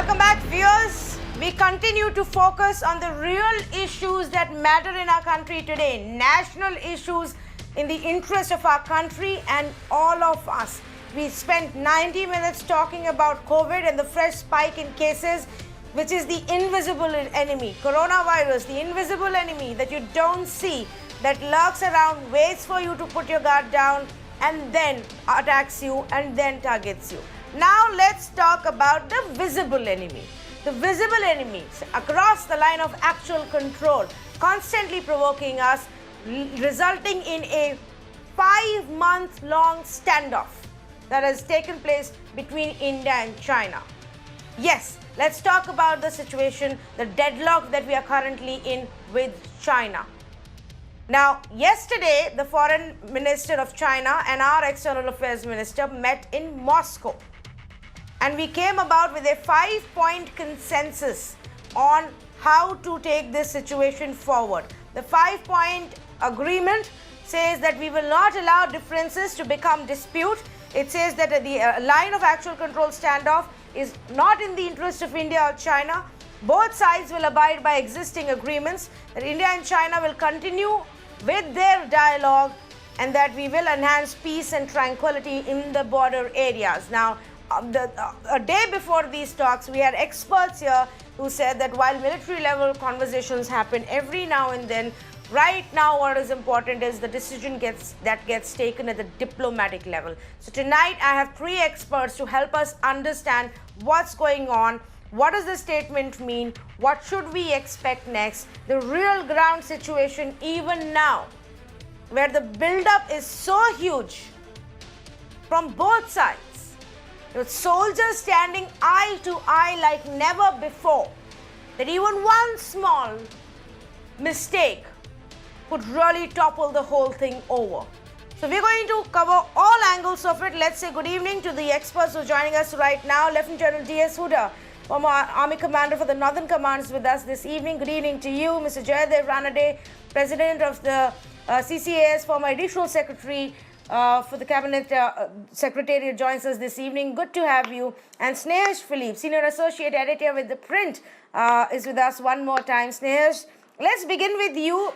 Welcome back, viewers. We continue to focus on the real issues that matter in our country today, national issues in the interest of our country and all of us. We spent 90 minutes talking about COVID and the fresh spike in cases, which is the invisible enemy, coronavirus, the invisible enemy that you don't see, that lurks around, waits for you to put your guard down and then attacks you and then targets you. Now let's talk about the visible enemy. The visible enemies across the line of actual control, constantly provoking us, resulting in a 5-month-long standoff that has taken place between India and China. Yes, let's talk about the situation, the deadlock that we are currently in with China. Now, yesterday, the Foreign Minister of China and our External Affairs Minister met in Moscow. And we came about with a 5-point consensus on how to take this situation forward. The 5-point agreement says that we will not allow differences to become dispute. It says that the line of actual control standoff is not in the interest of India or China. Both sides will abide by existing agreements, that India and China will continue with their dialogue and that we will enhance peace and tranquility in the border areas. Now, a day before these talks, we had experts here who said that while military level conversations happen every now and then, right now what is important is the decision that gets taken at the diplomatic level. So tonight I have 3 experts to help us understand what's going on, what does the statement mean, what should we expect next, the real ground situation even now, where the build-up is so huge from both sides. With soldiers standing eye to eye like never before, that even one small mistake could really topple the whole thing over. So we're going to cover all angles of it. Let's say good evening to the experts who are joining us right now. Lieutenant General D.S. Huda, former Army Commander for the Northern Command, is with us this evening. Good evening to you. Mr. Jayadeva Ranade, President of the CCAS, former Additional Secretary for the Cabinet Secretariat, joins us this evening. Good to have you. And Snehesh Philip, Senior Associate Editor with The Print, is with us one more time. Snehesh, let's begin with you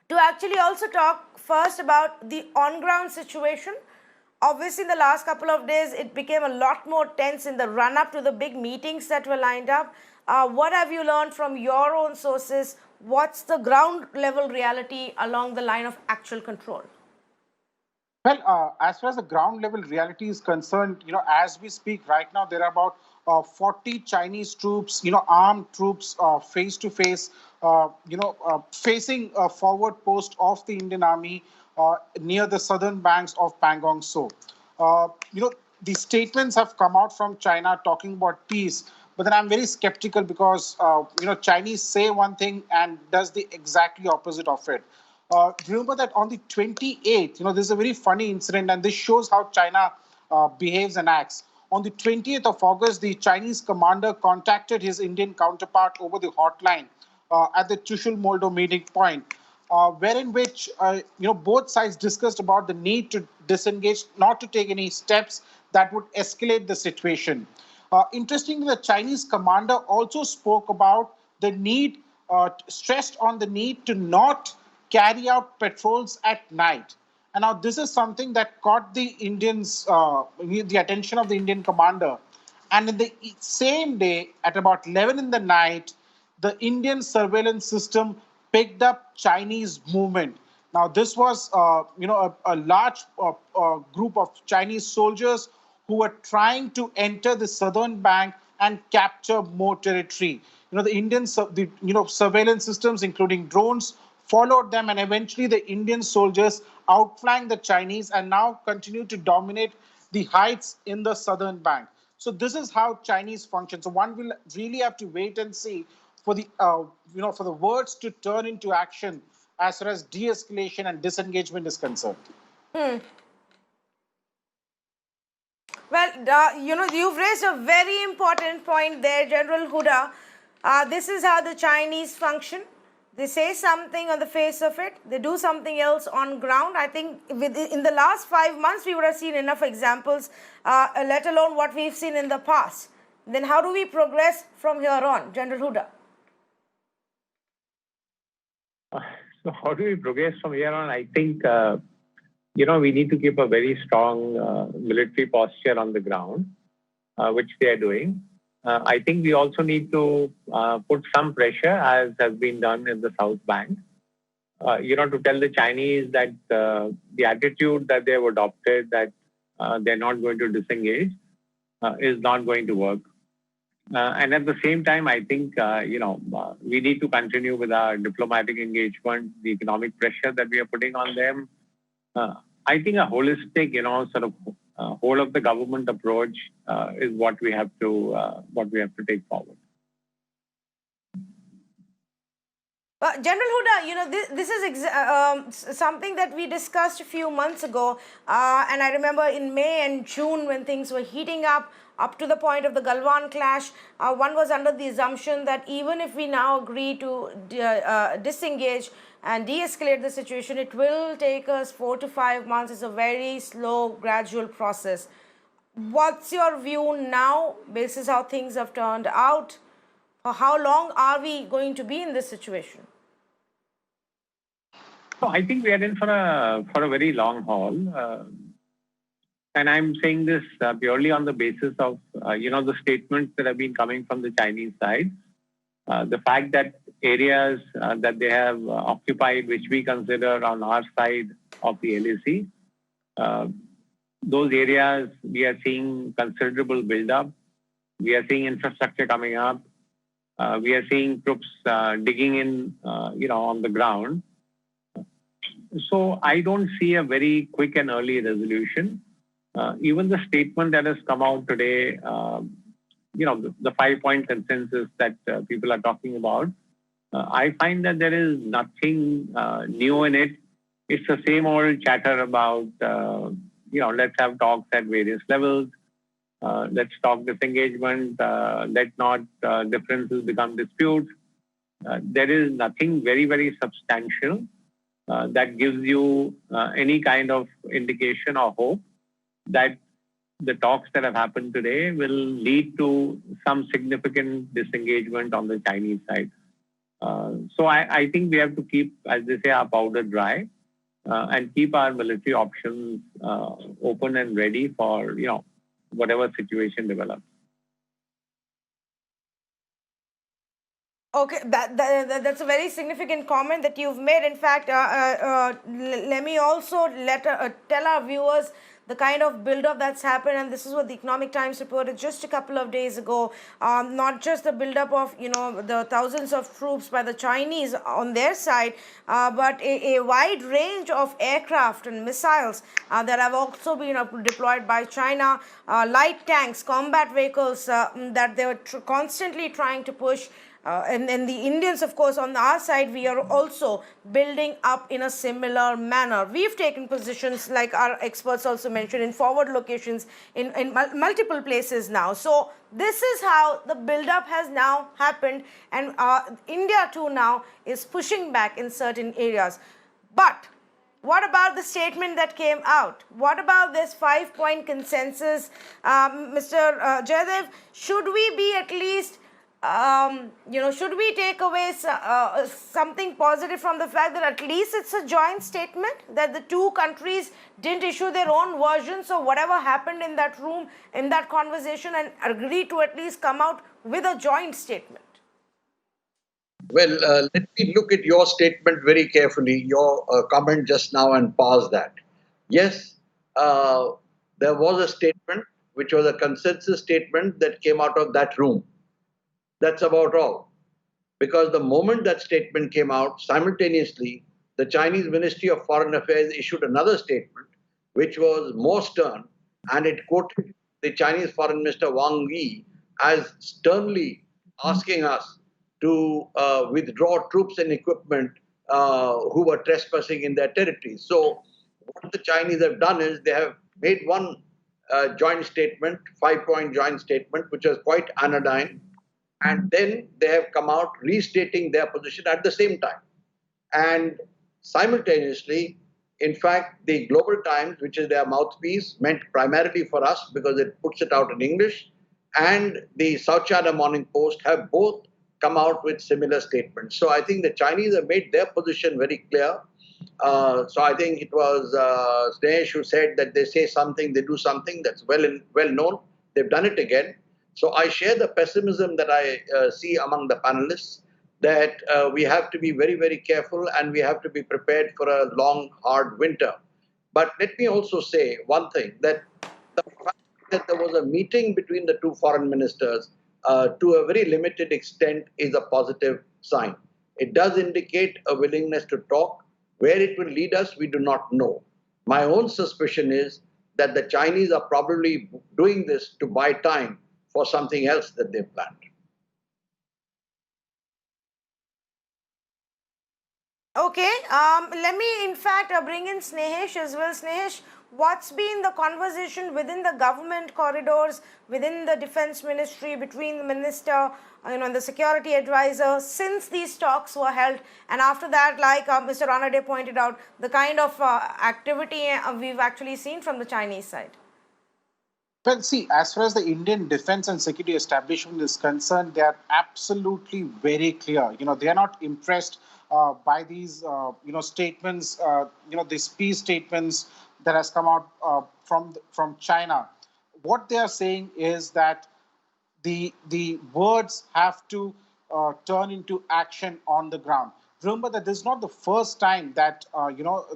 to actually also talk first about the on-ground situation. Obviously, in the last couple of days, it became a lot more tense in the run-up to the big meetings that were lined up. What have you learned from your own sources? What's the ground-level reality along the line of actual control? Well, as far as the ground level reality is concerned, as we speak right now, there are about 40 Chinese troops, armed troops face to face, facing a forward post of the Indian Army near the southern banks of Pangong Tso. The statements have come out from China talking about peace, but then I'm very skeptical because, Chinese say one thing and does the exactly opposite of it. Remember that on the 28th, this is a very funny incident, and this shows how China behaves and acts. On the 20th of August, the Chinese commander contacted his Indian counterpart over the hotline at the Chushul Moldo meeting point, wherein which both sides discussed about the need to disengage, not to take any steps that would escalate the situation. Interestingly, the Chinese commander also spoke about the need, stressed on the need to not carry out patrols at night. And now this is something that caught the Indians, the attention of the Indian commander. And in the same day, at about 11 in the night, the Indian surveillance system picked up Chinese movement. Now this was, a large group of Chinese soldiers who were trying to enter the southern bank and capture more territory. The Indian, surveillance systems, including drones, followed them, and eventually the Indian soldiers outflanked the Chinese and now continue to dominate the heights in the southern bank. So this is how Chinese function. So one will really have to wait and see for the for the words to turn into action as far as de-escalation and disengagement is concerned. Well, you've raised a very important point there, General Huda. This is how the Chinese function. They say something on the face of it, they do something else on ground. I think in the last 5 months, we would have seen enough examples, let alone what we've seen in the past. then how do we progress from here on, General Huda? So how do we progress from here on? I think, we need to keep a very strong military posture on the ground, which they are doing. I think we also need to put some pressure, as has been done in the South Bank, to tell the Chinese that the attitude that they have adopted, that they're not going to disengage, is not going to work. And at the same time, I think, we need to continue with our diplomatic engagement, the economic pressure that we are putting on them. I think a holistic, sort of whole of the government approach is what we have to take forward. General Huda, this is something that we discussed a few months ago, and I remember in May and June when things were heating up to the point of the Galwan clash, one was under the assumption that even if we now agree to disengage and de-escalate the situation, it will take us 4 to 5 months. It's a very slow, gradual process. What's your view now, basis how things have turned out? How long are we going to be in this situation? So I think we are in for a very long haul. And I'm saying this purely on the basis of, the statements that have been coming from the Chinese side. The fact that areas that they have occupied, which we consider on our side of the LAC, those areas we are seeing considerable build-up. We are seeing infrastructure coming up. We are seeing troops digging in, on the ground. So I don't see a very quick and early resolution. Even the statement that has come out today, the 5-point consensus that people are talking about, I find that there is nothing new in it. It's the same old chatter about, let's have talks at various levels. Let's talk disengagement. Let not differences become disputes. There is nothing very, very substantial that gives you any kind of indication or hope that the talks that have happened today will lead to some significant disengagement on the Chinese side. So I think we have to keep, as they say, our powder dry and keep our military options open and ready for, whatever situation develops. Okay, that's a very significant comment that you've made. In fact, let me also tell our viewers the kind of build-up that's happened, and this is what the Economic Times reported just a couple of days ago. Not just the build-up of the thousands of troops by the Chinese on their side, but a wide range of aircraft and missiles that have also been deployed by China, light tanks, combat vehicles that they were constantly trying to push. And the Indians, of course, on our side, we are also building up in a similar manner. We've taken positions, like our experts also mentioned, in forward locations in multiple places now. So this is how the build-up has now happened, and India too now is pushing back in certain areas. But what about the statement that came out? What about this 5-point consensus? Mr. Jayadev, should we be at least should we take away something positive from the fact that at least it's a joint statement, that the two countries didn't issue their own versions of whatever happened in that room, in that conversation, and agree to at least come out with a joint statement? Well, let me look at your statement very carefully, your comment just now, and pause that. Yes, there was a statement which was a consensus statement that came out of that room. That's about all. Because the moment that statement came out, simultaneously, the Chinese Ministry of Foreign Affairs issued another statement, which was more stern, and it quoted the Chinese Foreign Minister Wang Yi as sternly asking us to withdraw troops and equipment who were trespassing in their territory. So what the Chinese have done is they have made one joint statement, 5-point joint statement, which was quite anodyne, and then they have come out restating their position at the same time. And simultaneously, in fact, the Global Times, which is their mouthpiece, meant primarily for us because it puts it out in English, and the South China Morning Post have both come out with similar statements. So I think the Chinese have made their position very clear. So I think it was Snehesh who said that they say something, they do something. That's well known. They've done it again. So I share the pessimism that I see among the panelists, that we have to be very, very careful and we have to be prepared for a long, hard winter. But let me also say one thing, that the fact that there was a meeting between the two foreign ministers to a very limited extent is a positive sign. It does indicate a willingness to talk. Where it will lead us, we do not know. My own suspicion is that the Chinese are probably doing this to buy time for something else that they've planned. Okay, let me in fact bring in Snehesh as well. Snehesh, what's been the conversation within the government corridors, within the defense ministry, between the minister, and the security advisor since these talks were held? And after that, like Mr. Ranade pointed out, the kind of activity we've actually seen from the Chinese side. Well, see, as far as the Indian defense and security establishment is concerned, they are absolutely very clear. They are not impressed by these, statements, these peace statements that has come out from China. What they are saying is that the words have to turn into action on the ground. Remember that this is not the first time that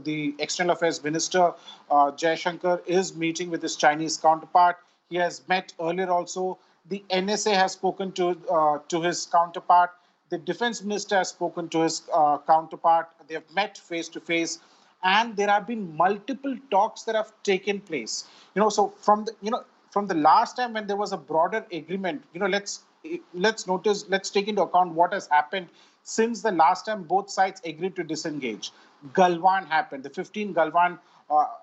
the External Affairs Minister Jaishankar is meeting with his Chinese counterpart. He has met earlier also. The NSA has spoken to his counterpart. The Defense Minister has spoken to his counterpart. They have met face to face, and there have been multiple talks that have taken place. So from the last time when there was a broader agreement, let's take into account what has happened since the last time both sides agreed to disengage. Galwan happened. The 15 Galwan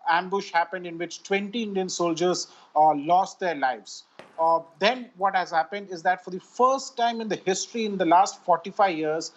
ambush happened, in which 20 Indian soldiers lost their lives. Then what has happened is that for the first time in the history in the last 45 years,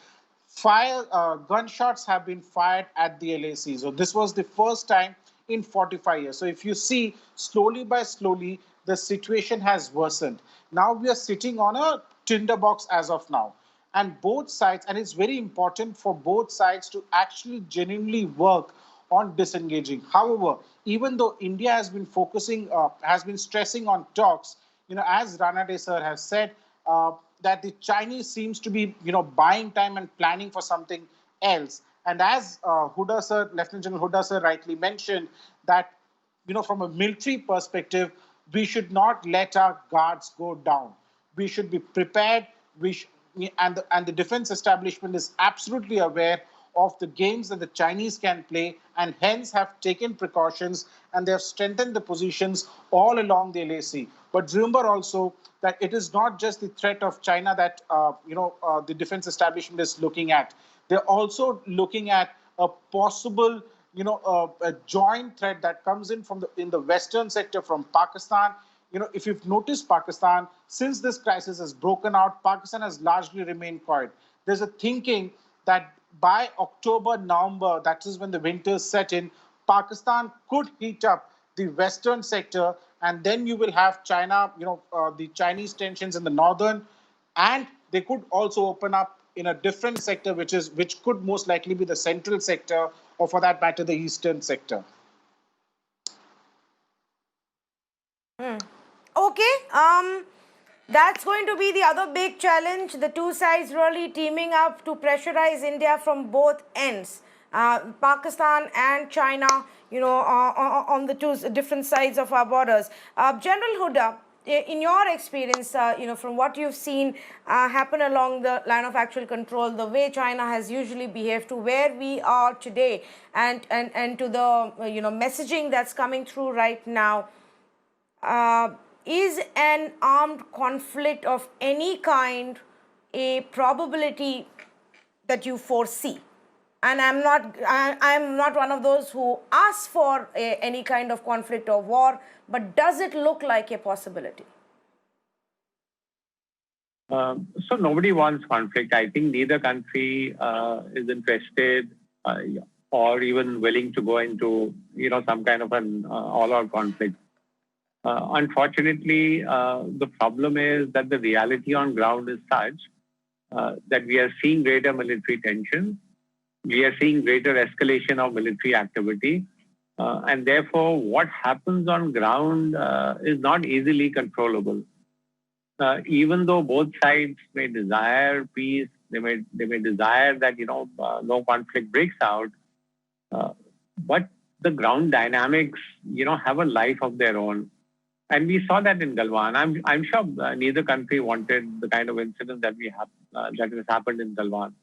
gunshots have been fired at the LAC. So this was the first time in 45 years. So if you see, slowly by slowly, the situation has worsened. Now we are sitting on a tinderbox as of now. And both sides, and it's very important for both sides to actually genuinely work on disengaging. However, even though India has been stressing on talks, as Ranade sir has said, that the Chinese seems to be, buying time and planning for something else. And as Lieutenant General Huda sir rightly mentioned, that, from a military perspective, we should not let our guards go down. We should be prepared. And the defense establishment is absolutely aware of the games that the Chinese can play, and hence have taken precautions, and they have strengthened the positions all along the LAC. But remember also that it is not just the threat of China that the defense establishment is looking at. They're also looking at a possible a joint threat that comes in in the western sector from Pakistan. If you've noticed, Pakistan, since this crisis has broken out, Pakistan has largely remained quiet. There's a thinking that by October, November, that is when the winters set in, Pakistan could heat up the western sector, and then you will have China, the Chinese tensions in the northern, and they could also open up in a different sector, which could most likely be the central sector, or for that matter, the eastern sector. Okay, that's going to be the other big challenge. The two sides really teaming up to pressurize India from both ends, Pakistan and China, on the two different sides of our borders. General Huda, in your experience, from what you've seen happen along the line of actual control, the way China has usually behaved to where we are today, and to the messaging that's coming through right now, is an armed conflict of any kind a probability that you foresee? And I'm not one of those who ask for any kind of conflict or war, but does it look like a possibility? So nobody wants conflict. I think neither country is interested or even willing to go into some kind of an all-out conflict. Unfortunately, the problem is that the reality on ground is such that we are seeing greater military tension, we are seeing greater escalation of military activity, and therefore what happens on ground is not easily controllable. Even though both sides may desire peace, they may desire that no conflict breaks out, uh, but the ground dynamics have a life of their own, and we saw that in Galwan. I'm sure neither country wanted the kind of incident that that has happened in Galwan.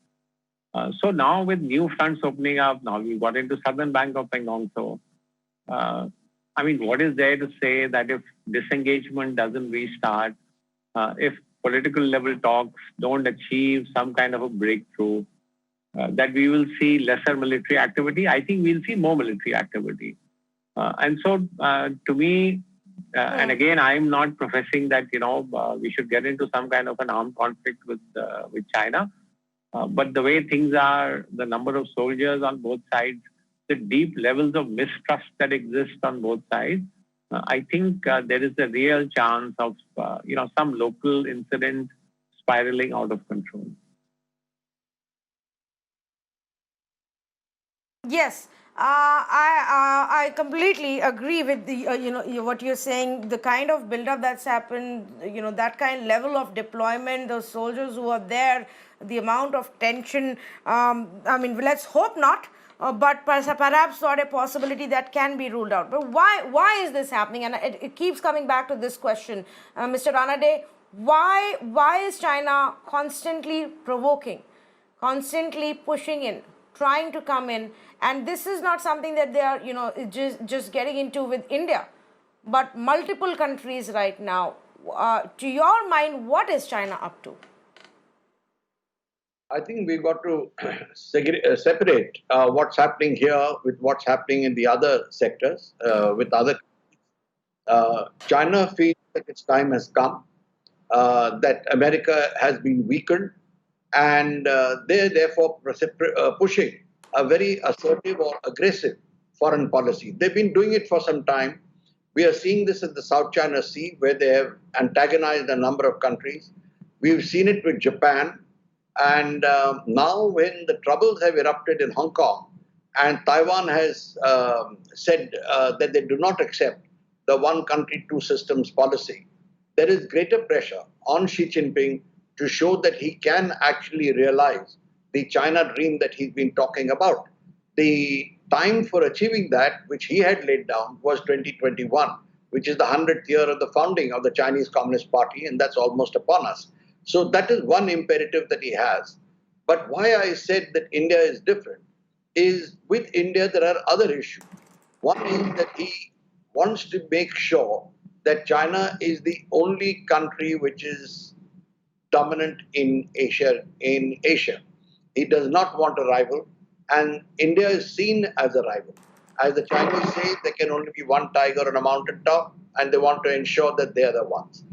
So now with new fronts opening up, now we got into southern bank of Pangong. So, I mean, what is there to say that if disengagement doesn't restart, if political level talks don't achieve some kind of a breakthrough, that we will see lesser military activity? I think we'll see more military activity. And so, to me, and again, I'm not professing that we should get into some kind of an armed conflict with China. But the way things are, the number of soldiers on both sides, the deep levels of mistrust that exist on both sides, I think there is a real chance of some local incident spiraling out of control. Yes, I completely agree with the what you're saying. The kind of buildup that's happened, that kind level of deployment, those soldiers who are there, the amount of tension. I mean, let's hope not. But perhaps not a possibility that can be ruled out. But why is this happening? And it keeps coming back to this question, Mr. Ranade. Why is China constantly provoking, constantly pushing in, trying to come in? And this is not something that they are just getting into with India, but multiple countries right now. To your mind, what is China up to? I think we got to separate what's happening here with what's happening in the other sectors, with other. China feels that its time has come, that America has been weakened, and they're therefore pushing a very assertive or aggressive foreign policy. They've been doing it for some time. We are seeing this in the South China Sea, where they have antagonized a number of countries. We've seen it with Japan. And now, when the troubles have erupted in Hong Kong, and Taiwan has said that they do not accept the one country, two systems policy, there is greater pressure on Xi Jinping to show that he can actually realize the China dream that he's been talking about. The time for achieving that, which he had laid down, was 2021, which is the 100th year of the founding of the Chinese Communist Party, and that's almost upon us. So that is one imperative that he has. But why I said that India is different is, with India there are other issues. One is that he wants to make sure that China is the only country which is dominant in Asia. He does not want a rival, and India is seen as a rival. As the Chinese say, there can only be one tiger on a mountaintop, and they want to ensure that they are the ones.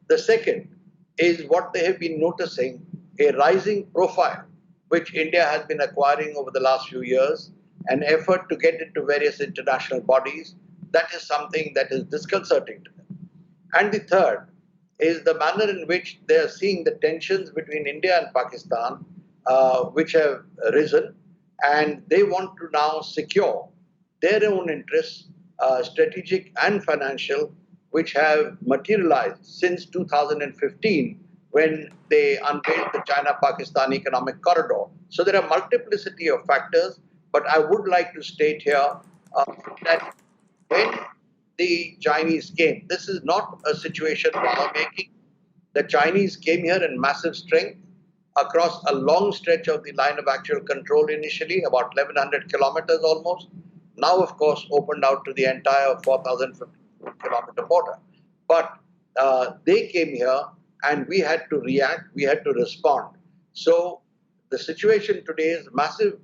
The second is what they have been noticing, a rising profile which India has been acquiring over the last few years, an effort to get into various international bodies. That is something that is disconcerting to them. And the third is the manner in which they are seeing the tensions between India and Pakistan, which have risen, and they want to now secure their own interests, strategic and financial, which have materialized since 2015 when they unveiled the China-Pakistan Economic Corridor. So there are multiplicity of factors, but I would like to state here that when the Chinese came, this is not a situation of our making. The Chinese came here in massive strength across a long stretch of the line of actual control initially, about 1,100 kilometers almost. Now, of course, opened out to the entire 4,050 kilometer border. But they came here and we had to react, we had to respond. So the situation today is massive,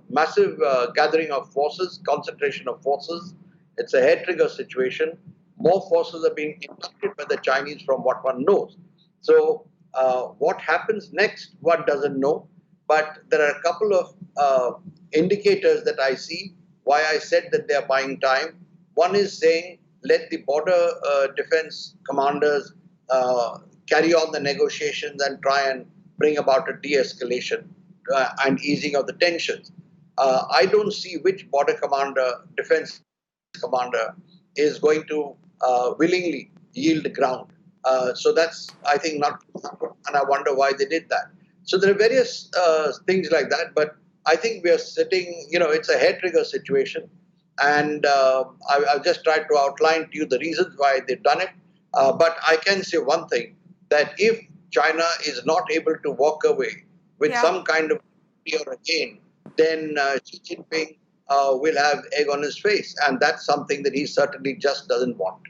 massive gathering of forces, concentration of forces. It's a hair trigger situation. More forces are being inducted by the Chinese from what one knows. So what happens next, one doesn't know. But there are a couple of indicators that I see why I said that they are buying time. One is saying, let the border defense commanders carry on the negotiations and try and bring about a de-escalation and easing of the tensions. I don't see which border commander, defense commander, is going to willingly yield ground. So that's, I think, not, and I wonder why they did that. So there are various things like that, but I think we are sitting, it's a hair trigger situation. And I've just tried to outline to you the reasons why they've done it. But I can say one thing, that if China is not able to walk away with some kind of or a gain, then Xi Jinping will have egg on his face. And that's something that he certainly just doesn't want.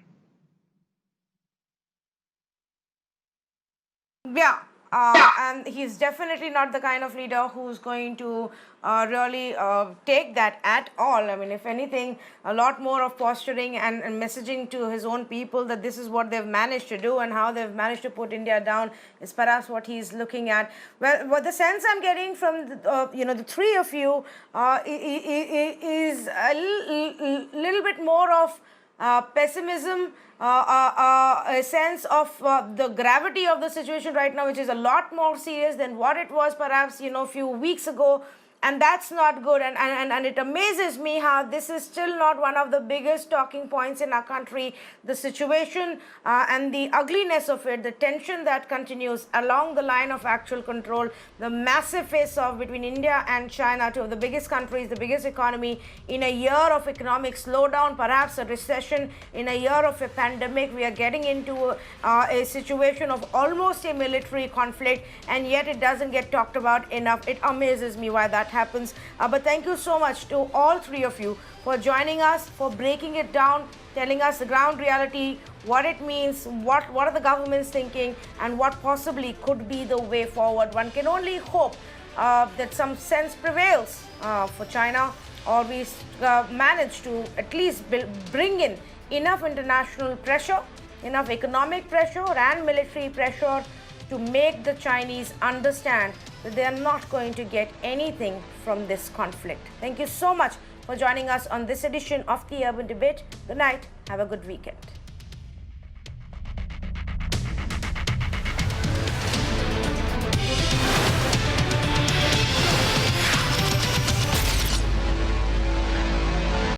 Yeah, and he's definitely not the kind of leader who's going to really take that at all. I mean, if anything, a lot more of posturing and messaging to his own people that this is what they've managed to do and how they've managed to put India down is perhaps what he's looking at. Well, what the sense I'm getting from the three of you is a little bit more of pessimism, a sense of the gravity of the situation right now, which is a lot more serious than what it was perhaps a few weeks ago. And that's not good. And it amazes me how this is still not one of the biggest talking points in our country. The situation and the ugliness of it, the tension that continues along the line of actual control, the massive face-off between India and China, two of the biggest countries, the biggest economy, in a year of economic slowdown, perhaps a recession, in a year of a pandemic. We are getting into a situation of almost a military conflict, and yet it doesn't get talked about enough. It amazes me why that happens. But thank you so much to all three of you for joining us, for breaking it down, telling us the ground reality, what it means, what are the governments thinking, and what possibly could be the way forward. One can only hope that some sense prevails for China, or we manage to at least bring in enough international pressure, enough economic pressure and military pressure to make the Chinese understand that they are not going to get anything from this conflict. Thank you so much for joining us on this edition of the Urban Debate. Good night. Have a good weekend.